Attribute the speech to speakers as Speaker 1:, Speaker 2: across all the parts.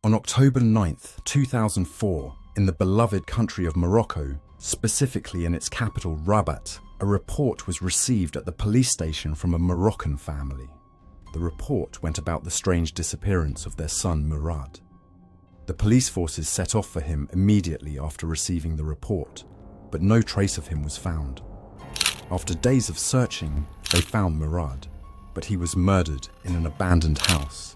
Speaker 1: On October 9th, 2004, in the beloved country of Morocco, specifically in its capital Rabat, a report was received at the police station from a Moroccan family. The report went about the strange disappearance of their son Murad. The police forces set off for him immediately after receiving the report, but no trace of him was found. After days of searching, they found Murad, but he was murdered in an abandoned house.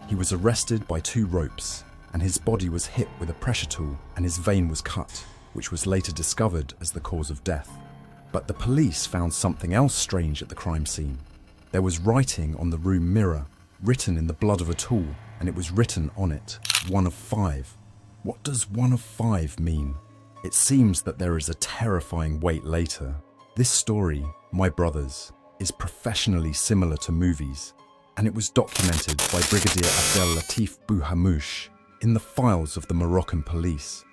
Speaker 1: He was arrested by 2 ropes, and his body was hit with a pressure tool and his vein was cut, which was later discovered as the cause of death. But the police found something else strange at the crime scene. There was writing on the room mirror, written in the blood of a tool, and it was written on it, 1 of 5. What does 1 of 5 mean? It seems that there is a terrifying wait later. This story, my brothers, is professionally similar to movies, and it was documented by Brigadier Abdel Latif Bouhamouche in the files of the Moroccan police.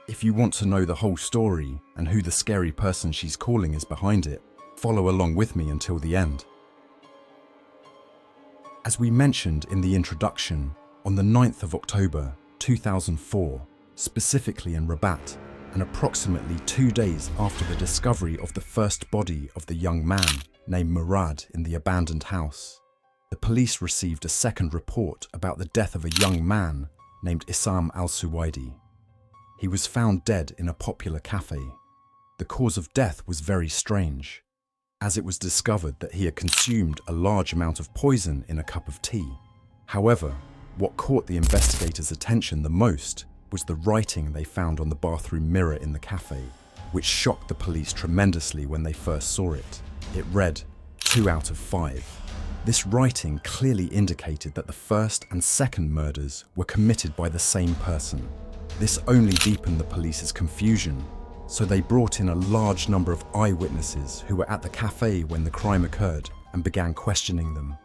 Speaker 1: If you want to know the whole story and who the scary person she's calling is behind it, follow along with me until the end. As we mentioned in the introduction, on the 9th of October 2004, specifically in Rabat, and approximately 2 days after the discovery of the first body of the young man named Murad in the abandoned house, the police received a second report about the death of a young man named Issam al-Suwaidi. He was found dead in a popular cafe. The cause of death was very strange, as it was discovered that he had consumed a large amount of poison in a cup of tea. However, what caught the investigators' attention the most was the writing they found on the bathroom mirror in the cafe, which shocked the police tremendously when they first saw it. It read, 2 out of 5. This writing clearly indicated that the first and second murders were committed by the same person. This only deepened the police's confusion, so they brought in a large number of eyewitnesses who were at the cafe when the crime occurred and began questioning them,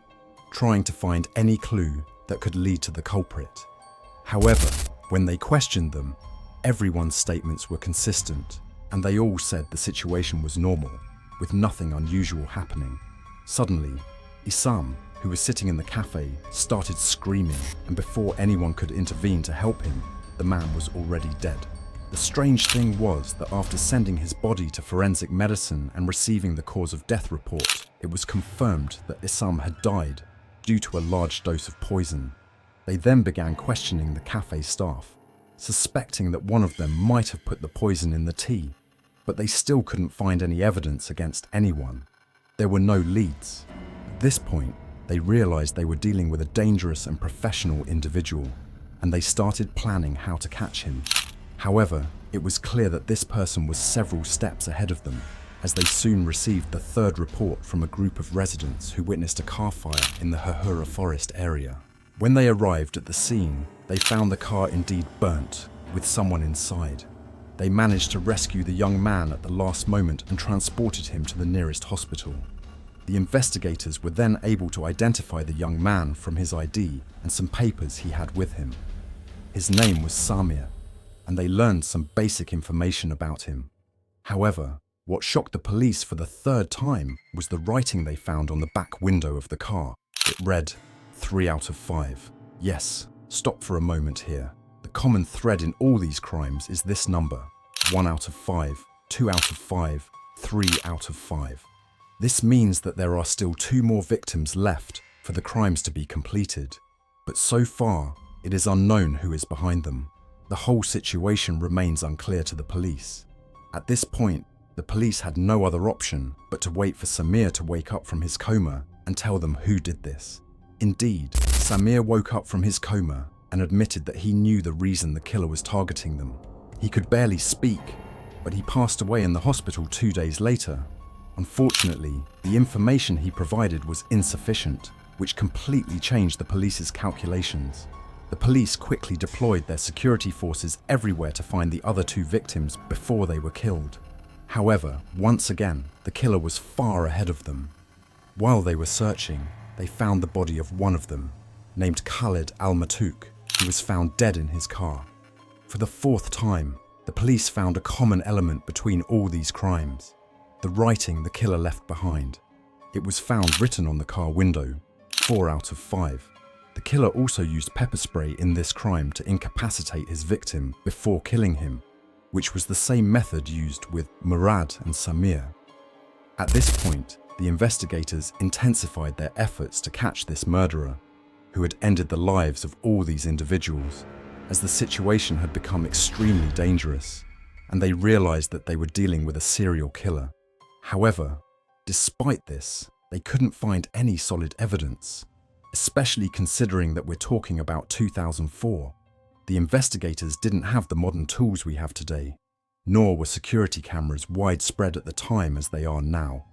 Speaker 1: trying to find any clue that could lead to the culprit. However, when they questioned them, everyone's statements were consistent, and they all said the situation was normal, with nothing unusual happening. Suddenly, Issam, who was sitting in the cafe, started screaming, and before anyone could intervene to help him, the man was already dead. The strange thing was that after sending his body to forensic medicine and receiving the cause of death report, it was confirmed that Issam had died due to a large dose of poison. They then began questioning the cafe staff, suspecting that one of them might have put the poison in the tea, but they still couldn't find any evidence against anyone. There were no leads. At this point, they realized they were dealing with a dangerous and professional individual, and they started planning how to catch him. However, it was clear that this person was several steps ahead of them, as they soon received the third report from a group of residents who witnessed a car fire in the Hahura forest area. When they arrived at the scene, they found the car indeed burnt, with someone inside. They managed to rescue the young man at the last moment and transported him to the nearest hospital. The investigators were then able to identify the young man from his ID and some papers he had with him. His name was Samir, and they learned some basic information about him. However, what shocked the police for the third time was the writing they found on the back window of the car. It read, 3 out of 5. Yes, stop for a moment here. The common thread in all these crimes is this number, 1 out of 5, 2 out of 5, 3 out of 5. This means that there are still 2 more victims left for the crimes to be completed, but so far it is unknown who is behind them. The whole situation remains unclear to the police. At this point, the police had no other option but to wait for Samir to wake up from his coma and tell them who did this. Indeed, Samir woke up from his coma and admitted that he knew the reason the killer was targeting them. He could barely speak, but he passed away in the hospital 2 days later. Unfortunately, the information he provided was insufficient, which completely changed the police's calculations. The police quickly deployed their security forces everywhere to find the other 2 victims before they were killed. However, once again, the killer was far ahead of them. While they were searching, they found the body of one of them, named Khalid al-Matouk, who was found dead in his car. For the 4th time, the police found a common element between all these crimes: the writing the killer left behind. It was found written on the car window, 4 out of 5. The killer also used pepper spray in this crime to incapacitate his victim before killing him, which was the same method used with Murad and Samir. At this point, the investigators intensified their efforts to catch this murderer, who had ended the lives of all these individuals, as the situation had become extremely dangerous, and they realized that they were dealing with a serial killer. However, despite this, they couldn't find any solid evidence, especially considering that we're talking about 2004. The investigators didn't have the modern tools we have today, nor were security cameras widespread at the time as they are now.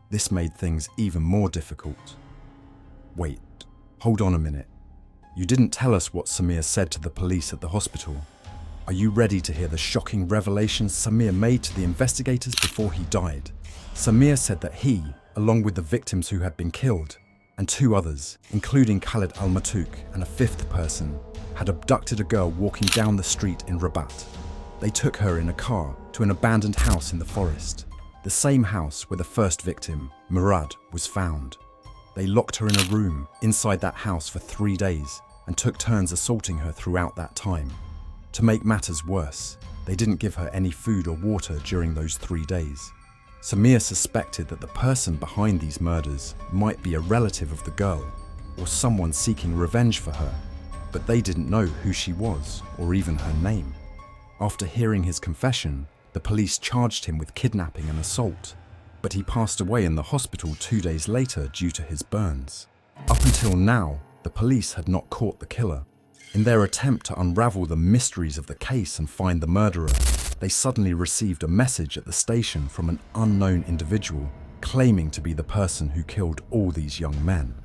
Speaker 1: This made things even more difficult. Wait, hold on a minute. You didn't tell us what Samir said to the police at the hospital. Are you ready to hear the shocking revelations Samir made to the investigators before he died? Samir said that he, along with the victims who had been killed, and 2 others, including Khaled Al-Matouk and a 5th person, had abducted a girl walking down the street in Rabat. They took her in a car to an abandoned house in the forest, the same house where the first victim, Murad, was found. They locked her in a room inside that house for 3 days and took turns assaulting her throughout that time. To make matters worse, they didn't give her any food or water during those 3 days. Samir suspected that the person behind these murders might be a relative of the girl or someone seeking revenge for her, but they didn't know who she was or even her name. After hearing his confession, the police charged him with kidnapping and assault, but he passed away in the hospital 2 days later due to his burns. Up until now, the police had not caught the killer. In their attempt to unravel the mysteries of the case and find the murderer, they suddenly received a message at the station from an unknown individual claiming to be the person who killed all these young men.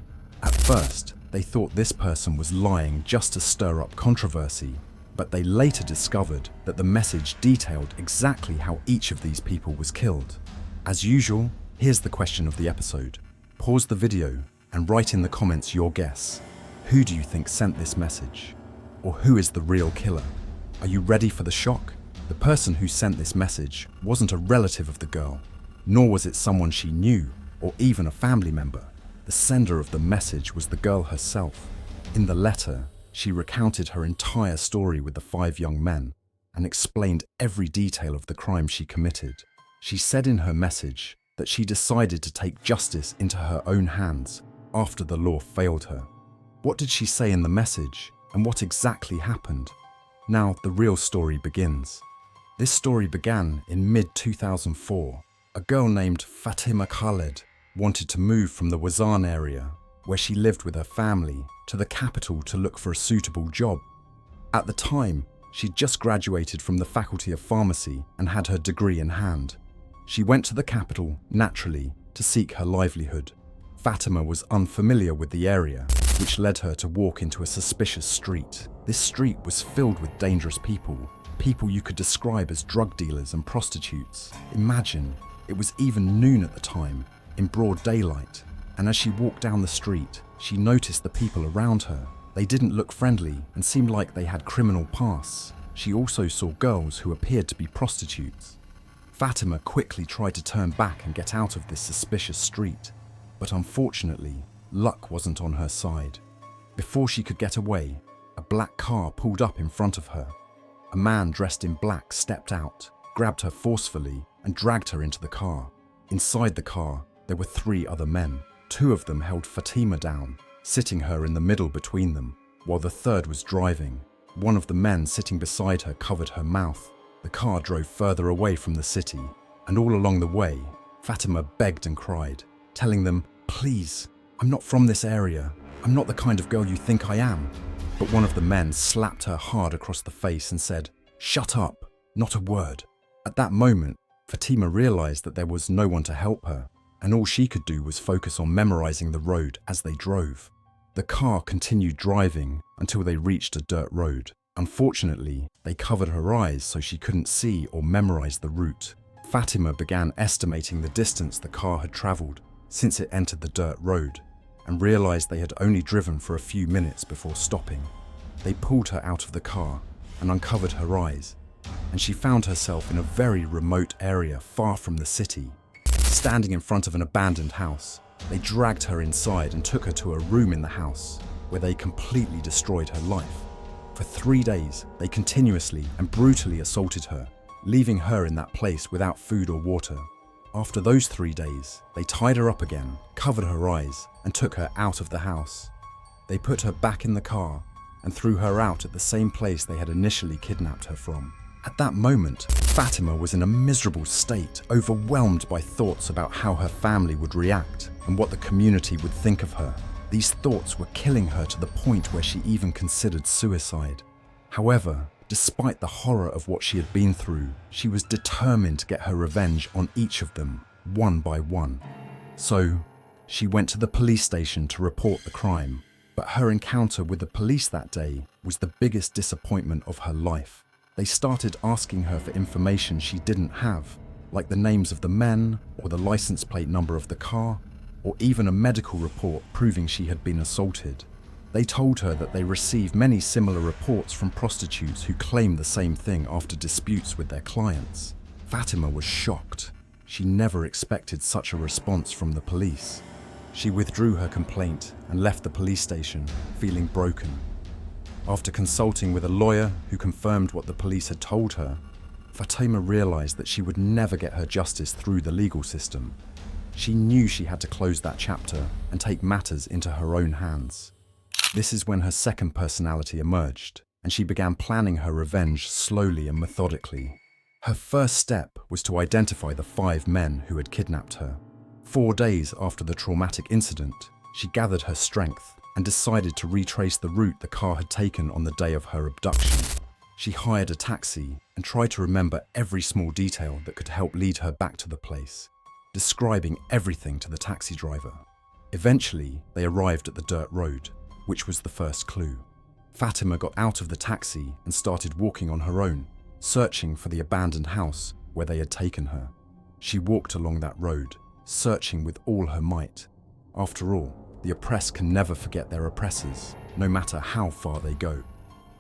Speaker 1: At first, they thought this person was lying just to stir up controversy, but they later discovered that the message detailed exactly how each of these people was killed. As usual, here's the question of the episode. Pause the video and write in the comments your guess. Who do you think sent this message? Or who is the real killer? Are you ready for the shock? The person who sent this message wasn't a relative of the girl, nor was it someone she knew or even a family member. The sender of the message was the girl herself. In the letter, she recounted her entire story with the 5 young men and explained every detail of the crime she committed. She said in her message that she decided to take justice into her own hands after the law failed her. What did she say in the message, and what exactly happened? Now the real story begins. This story began in mid-2004. A girl named Fatima Khaled wanted to move from the Wazan area, where she lived with her family, to the capital to look for a suitable job. At the time, she'd just graduated from the Faculty of Pharmacy and had her degree in hand. She went to the capital, naturally, to seek her livelihood. Fatima was unfamiliar with the area, which led her to walk into a suspicious street. This street was filled with dangerous people you could describe as drug dealers and prostitutes. Imagine, it was even noon at the time, in broad daylight, and as she walked down the street, she noticed the people around her. They didn't look friendly and seemed like they had criminal pasts. She also saw girls who appeared to be prostitutes. Fatima quickly tried to turn back and get out of this suspicious street, but unfortunately, luck wasn't on her side. Before she could get away, a black car pulled up in front of her. A man dressed in black stepped out, grabbed her forcefully, and dragged her into the car. Inside the car, there were 3 other men. 2 of them held Fatima down, sitting her in the middle between them, while the 3rd was driving. One of the men sitting beside her covered her mouth. The car drove further away from the city, and all along the way, Fatima begged and cried, telling them, "Please, I'm not from this area. I'm not the kind of girl you think I am." But one of the men slapped her hard across the face and said, "Shut up, not a word." At that moment, Fatima realized that there was no one to help her, and all she could do was focus on memorizing the road as they drove. The car continued driving until they reached a dirt road. Unfortunately, they covered her eyes so she couldn't see or memorize the route. Fatima began estimating the distance the car had traveled since it entered the dirt road, and realized they had only driven for a few minutes before stopping. They pulled her out of the car and uncovered her eyes, and she found herself in a very remote area far from the city. Standing in front of an abandoned house, they dragged her inside and took her to a room in the house. where they completely destroyed her life. For 3 days, they continuously and brutally assaulted her, leaving her in that place without food or water. After those 3 days, they tied her up again, covered her eyes, and took her out of the house. They put her back in the car and threw her out at the same place they had initially kidnapped her from. At that moment, Fatima was in a miserable state, overwhelmed by thoughts about how her family would react and what the community would think of her. These thoughts were killing her to the point where she even considered suicide. However, despite the horror of what she had been through, she was determined to get her revenge on each of them, one by one. So, she went to the police station to report the crime, but her encounter with the police that day was the biggest disappointment of her life. They started asking her for information she didn't have, like the names of the men, or the license plate number of the car, or even a medical report proving she had been assaulted. They told her that they received many similar reports from prostitutes who claimed the same thing after disputes with their clients. Fatima was shocked. She never expected such a response from the police. She withdrew her complaint and left the police station, feeling broken. After consulting with a lawyer who confirmed what the police had told her, Fatima realized that she would never get her justice through the legal system. She knew she had to close that chapter and take matters into her own hands. This is when her second personality emerged, and she began planning her revenge slowly and methodically. Her first step was to identify the 5 men who had kidnapped her. 4 days after the traumatic incident, she gathered her strength and decided to retrace the route the car had taken on the day of her abduction. She hired a taxi and tried to remember every small detail that could help lead her back to the place, describing everything to the taxi driver. Eventually, they arrived at the dirt road, which was the first clue. Fatima got out of the taxi and started walking on her own, searching for the abandoned house where they had taken her. She walked along that road, searching with all her might. After all, the oppressed can never forget their oppressors, no matter how far they go.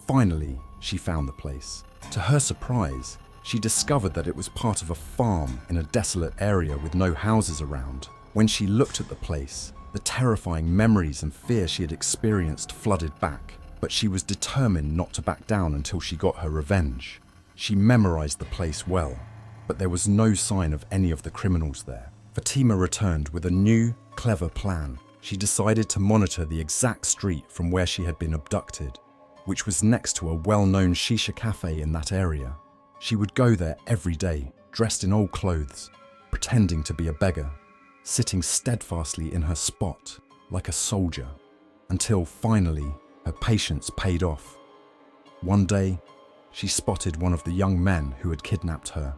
Speaker 1: Finally, she found the place. To her surprise, she discovered that it was part of a farm in a desolate area with no houses around. When she looked at the place, the terrifying memories and fear she had experienced flooded back, but she was determined not to back down until she got her revenge. She memorized the place well, but there was no sign of any of the criminals there. Fatima returned with a new, clever plan. She decided to monitor the exact street from where she had been abducted, which was next to a well-known shisha cafe in that area. She would go there every day, dressed in old clothes, pretending to be a beggar, sitting steadfastly in her spot like a soldier, until finally her patience paid off. One day, she spotted one of the young men who had kidnapped her.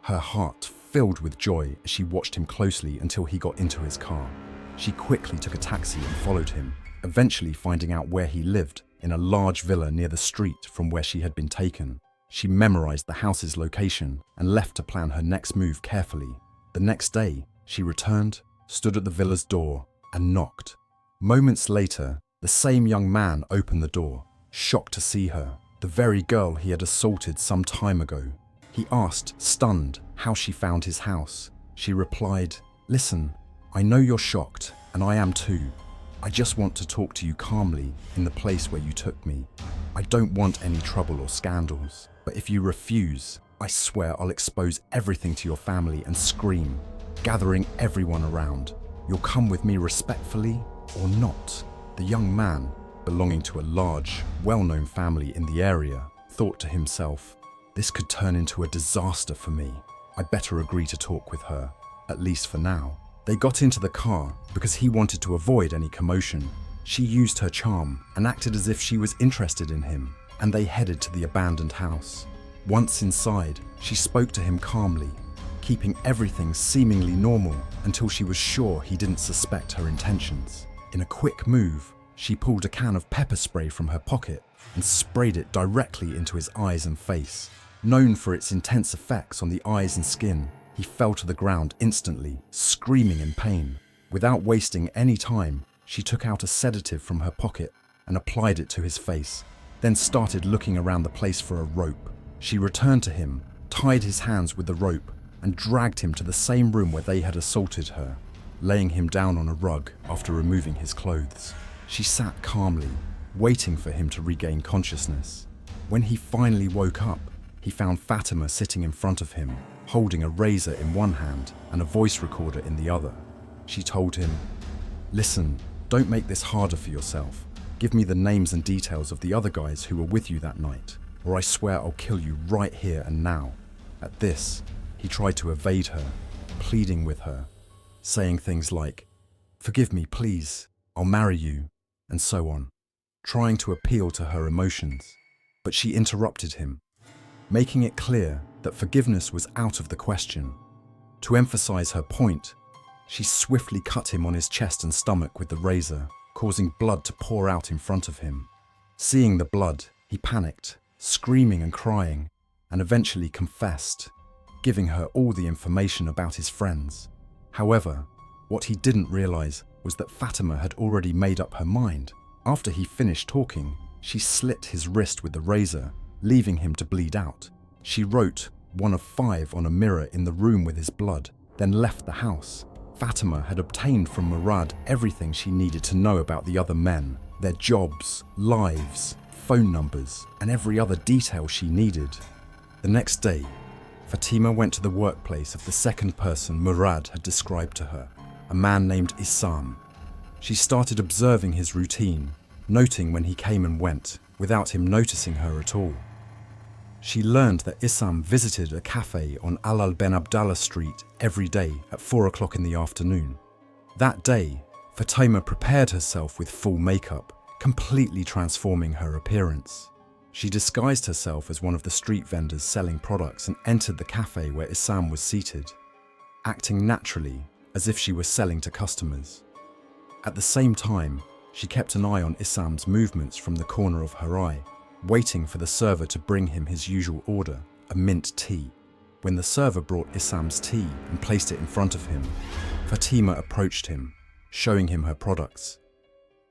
Speaker 1: Her heart filled with joy as she watched him closely until he got into his car. She quickly took a taxi and followed him, eventually finding out where he lived, in a large villa near the street from where she had been taken. She memorized the house's location and left to plan her next move carefully. The next day, she returned, stood at the villa's door, and knocked. Moments later, the same young man opened the door, shocked to see her, the very girl he had assaulted some time ago. He asked, stunned, how she found his house. She replied, "Listen, I know you're shocked, and I am too. I just want to talk to you calmly in the place where you took me. I don't want any trouble or scandals, but if you refuse, I swear I'll expose everything to your family and scream, gathering everyone around. You'll come with me respectfully or not." The young man, belonging to a large, well-known family in the area, thought to himself, "This could turn into a disaster for me. I'd better agree to talk with her, at least for now." They got into the car because he wanted to avoid any commotion. She used her charm and acted as if she was interested in him, and they headed to the abandoned house. Once inside, she spoke to him calmly, keeping everything seemingly normal until she was sure he didn't suspect her intentions. In a quick move, she pulled a can of pepper spray from her pocket and sprayed it directly into his eyes and face. Known for its intense effects on the eyes and skin, he fell to the ground instantly, screaming in pain. Without wasting any time, she took out a sedative from her pocket and applied it to his face, then started looking around the place for a rope. She returned to him, tied his hands with the rope, and dragged him to the same room where they had assaulted her, laying him down on a rug after removing his clothes. She sat calmly, waiting for him to regain consciousness. When he finally woke up, he found Fatima sitting in front of him, holding a razor in one hand and a voice recorder in the other. She told him, "Listen, don't make this harder for yourself. Give me the names and details of the other guys who were with you that night, or I swear I'll kill you right here and now." At this, he tried to evade her, pleading with her, saying things like, "Forgive me, please, I'll marry you," and so on, trying to appeal to her emotions. But she interrupted him, making it clear that forgiveness was out of the question. To emphasize her point, she swiftly cut him on his chest and stomach with the razor, causing blood to pour out in front of him. Seeing the blood, he panicked, screaming and crying, and eventually confessed, giving her all the information about his friends. However, what he didn't realize was that Fatima had already made up her mind. After he finished talking, she slit his wrist with the razor, leaving him to bleed out. She wrote 1 of 5 on a mirror in the room with his blood, then left the house. Fatima had obtained from Murad everything she needed to know about the other men, their jobs, lives, phone numbers, and every other detail she needed. The next day, Fatima went to the workplace of the second person Murad had described to her, a man named Issam. She started observing his routine, noting when he came and went, without him noticing her at all. She learned that Issam visited a cafe on Alal Ben Abdallah Street every day at 4 o'clock in the afternoon. That day, Fatima prepared herself with full makeup, completely transforming her appearance. She disguised herself as one of the street vendors selling products and entered the cafe where Issam was seated, acting naturally as if she were selling to customers. At the same time, she kept an eye on Issam's movements from the corner of her eye, waiting for the server to bring him his usual order, a mint tea. When the server brought Issam's tea and placed it in front of him, Fatima approached him, showing him her products.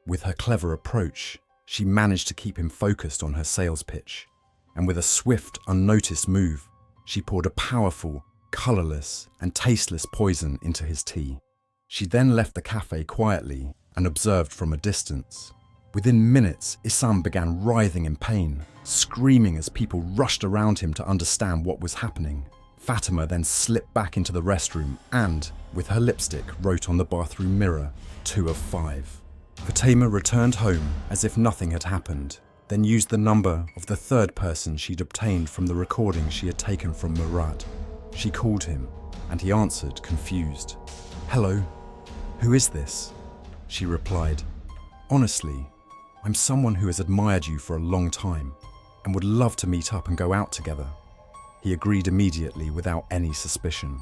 Speaker 1: With her clever approach, she managed to keep him focused on her sales pitch, and with a swift, unnoticed move, she poured a powerful, colourless and tasteless poison into his tea. She then left the cafe quietly and observed from a distance. Within minutes, Issam began writhing in pain, screaming as people rushed around him to understand what was happening. Fatima then slipped back into the restroom and, with her lipstick, wrote on the bathroom mirror, 2 of 5. Fatima returned home as if nothing had happened, then used the number of the third person she'd obtained from the recording she had taken from Murad. She called him, and he answered, confused. "Hello, who is this?" She replied, "Honestly, I'm someone who has admired you for a long time and would love to meet up and go out together." He agreed immediately without any suspicion.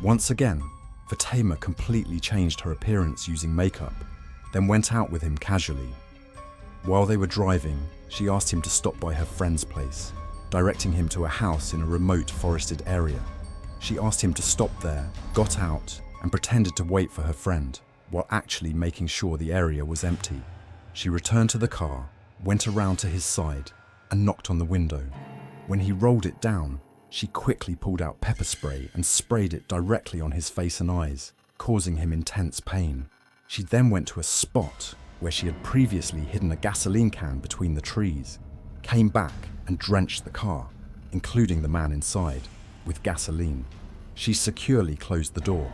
Speaker 1: Once again, Fatima completely changed her appearance using makeup, then went out with him casually. While they were driving, she asked him to stop by her friend's place, directing him to a house in a remote forested area. She asked him to stop there, got out, and pretended to wait for her friend, while actually making sure the area was empty. She returned to the car, went around to his side, and knocked on the window. When he rolled it down, she quickly pulled out pepper spray and sprayed it directly on his face and eyes, causing him intense pain. She then went to a spot where she had previously hidden a gasoline can between the trees, came back and drenched the car, including the man inside, with gasoline. She securely closed the door.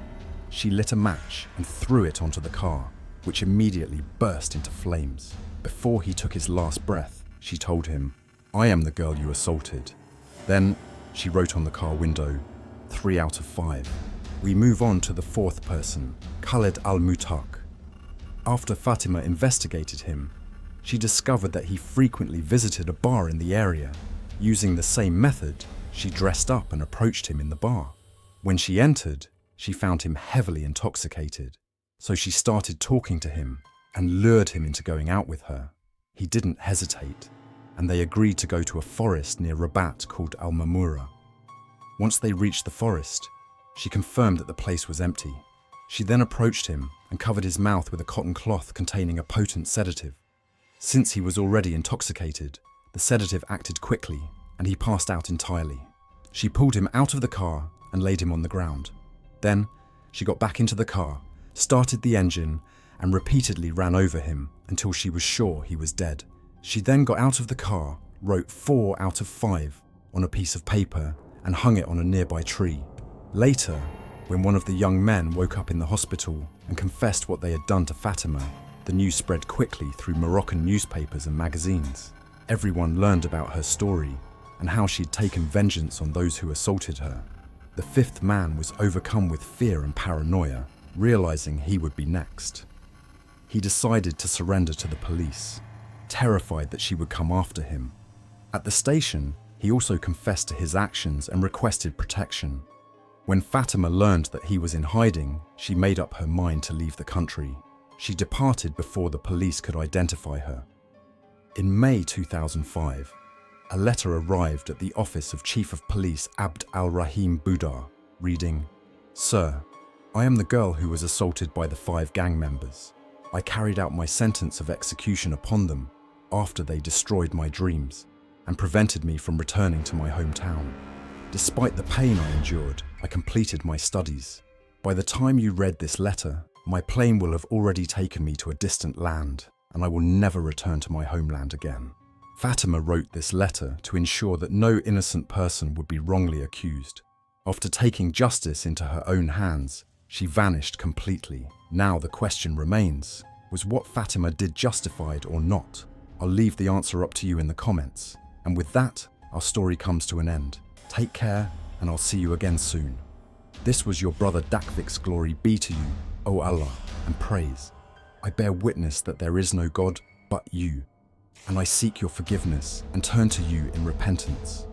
Speaker 1: She lit a match and threw it onto the car, which immediately burst into flames. Before he took his last breath, she told him, "I am the girl you assaulted." Then she wrote on the car window, 3 out of 5. We move on to the fourth person, Khaled al-Mutak. After Fatima investigated him, she discovered that he frequently visited a bar in the area. Using the same method, she dressed up and approached him in the bar. When she entered, she found him heavily intoxicated, so she started talking to him and lured him into going out with her. He didn't hesitate, and they agreed to go to a forest near Rabat called Al-Mamura. Once they reached the forest, she confirmed that the place was empty. She then approached him and covered his mouth with a cotton cloth containing a potent sedative. Since he was already intoxicated, the sedative acted quickly and he passed out entirely. She pulled him out of the car and laid him on the ground. Then she got back into the car, started the engine, and repeatedly ran over him until she was sure he was dead. She then got out of the car, wrote 4 out of 5 on a piece of paper and hung it on a nearby tree. Later, when one of the young men woke up in the hospital and confessed what they had done to Fatima, the news spread quickly through Moroccan newspapers and magazines. Everyone learned about her story and how she'd taken vengeance on those who assaulted her. The 5th man was overcome with fear and paranoia, realizing he would be next. He decided to surrender to the police, terrified that she would come after him. At the station, he also confessed to his actions and requested protection. When Fatima learned that he was in hiding, she made up her mind to leave the country. She departed before the police could identify her. In May 2005, a letter arrived at the office of Chief of Police Abd al-Rahim Boudar, reading, "Sir, I am the girl who was assaulted by the 5 gang members. I carried out my sentence of execution upon them after they destroyed my dreams and prevented me from returning to my hometown. Despite the pain I endured, I completed my studies. By the time you read this letter, my plane will have already taken me to a distant land, and I will never return to my homeland again." Fatima wrote this letter to ensure that no innocent person would be wrongly accused. After taking justice into her own hands, she vanished completely. Now the question remains, was what Fatima did justified or not? I'll leave the answer up to you in the comments. And with that, our story comes to an end. Take care, and I'll see you again soon. This was your brother Dakvix. Glory be to you, O Allah, and praise. I bear witness that there is no God but you, and I seek your forgiveness and turn to you in repentance.